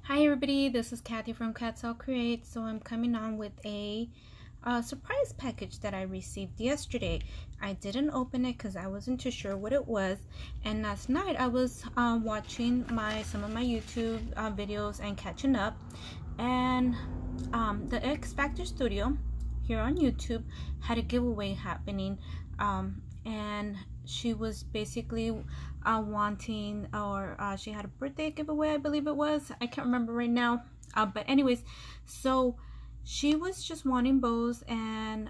Hi everybody, this is Kathy from Cats All Create. So I'm coming on with a surprise package that I received yesterday. I didn't open it because I wasn't too sure what it was, and last night I was watching some of my YouTube videos and catching up, and the X Factor Studio here on YouTube had a giveaway happening, and she was basically wanting, or she had a birthday giveaway, I believe it was. I can't remember right now, but anyways, so she was just wanting bows, and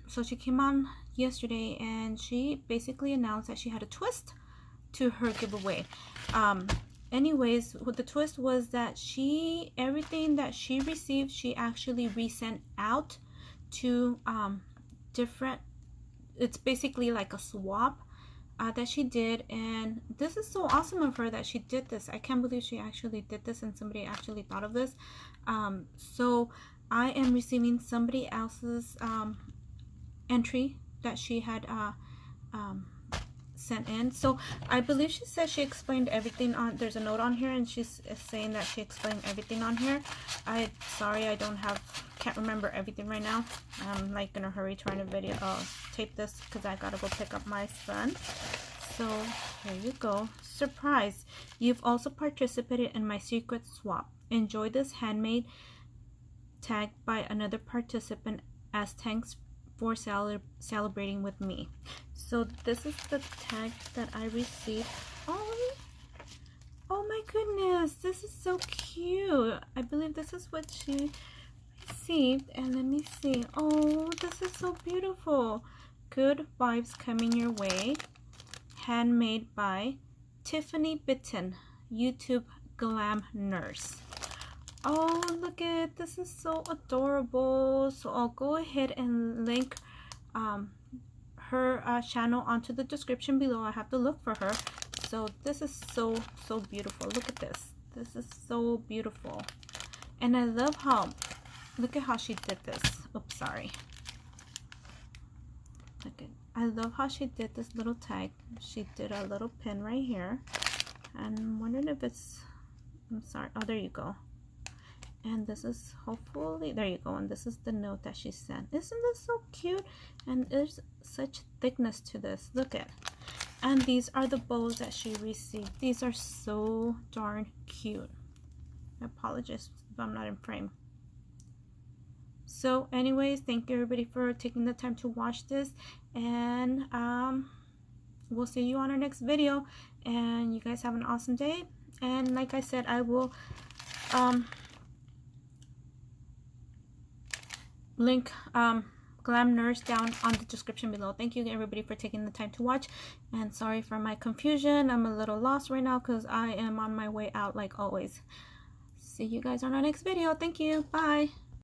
so she came on yesterday and she basically announced that she had a twist to her giveaway. Anyways, what the twist was that everything that she received, she actually resent out to different, it's basically like a swap that she did, and this is so awesome of her that she did this. I can't believe she actually did this and somebody actually thought of this. So I am receiving somebody else's entry that she had sent in. So I believe she said she explained everything on, there's a note on here and she's saying that she explained everything on here. Sorry, I can't remember everything right now. I'm like in a hurry trying to tape this because I gotta go pick up my son. So here you go. Surprise! You've also participated in my secret swap. Enjoy this handmade tag by another participant as thanks for celebrating with me. So this is the tag that I received. Oh my goodness, this is so cute. I believe this is what she received, and let me see. Oh, this is so beautiful. Good vibes coming your way. Handmade by Tiffany Bitten, YouTube Glam Nurse. Oh, look at this, is so adorable. So I'll go ahead and link her channel onto the description below. I have to look for her. So this is so beautiful. Look at this. This is so beautiful, and I love look at how she did this. Oops, sorry. I love how she did this little tag. She did a little pin right here, and I'm wondering if I'm sorry. Oh, there you go. And this is hopefully, there you go, and this is the note that she sent. Isn't this so cute? And there's such thickness to this. Look at, and these are the bows that she received. These are so darn cute. I apologize if I'm not in frame. So anyways, thank you everybody for taking the time to watch this, and we'll see you on our next video, and you guys have an awesome day. And like I said, I will link Glam Nurse down on the description below. Thank you everybody for taking the time to watch, and sorry for my confusion. I'm a little lost right now because I am on my way out like always. See you guys on our next video. Thank you. Bye.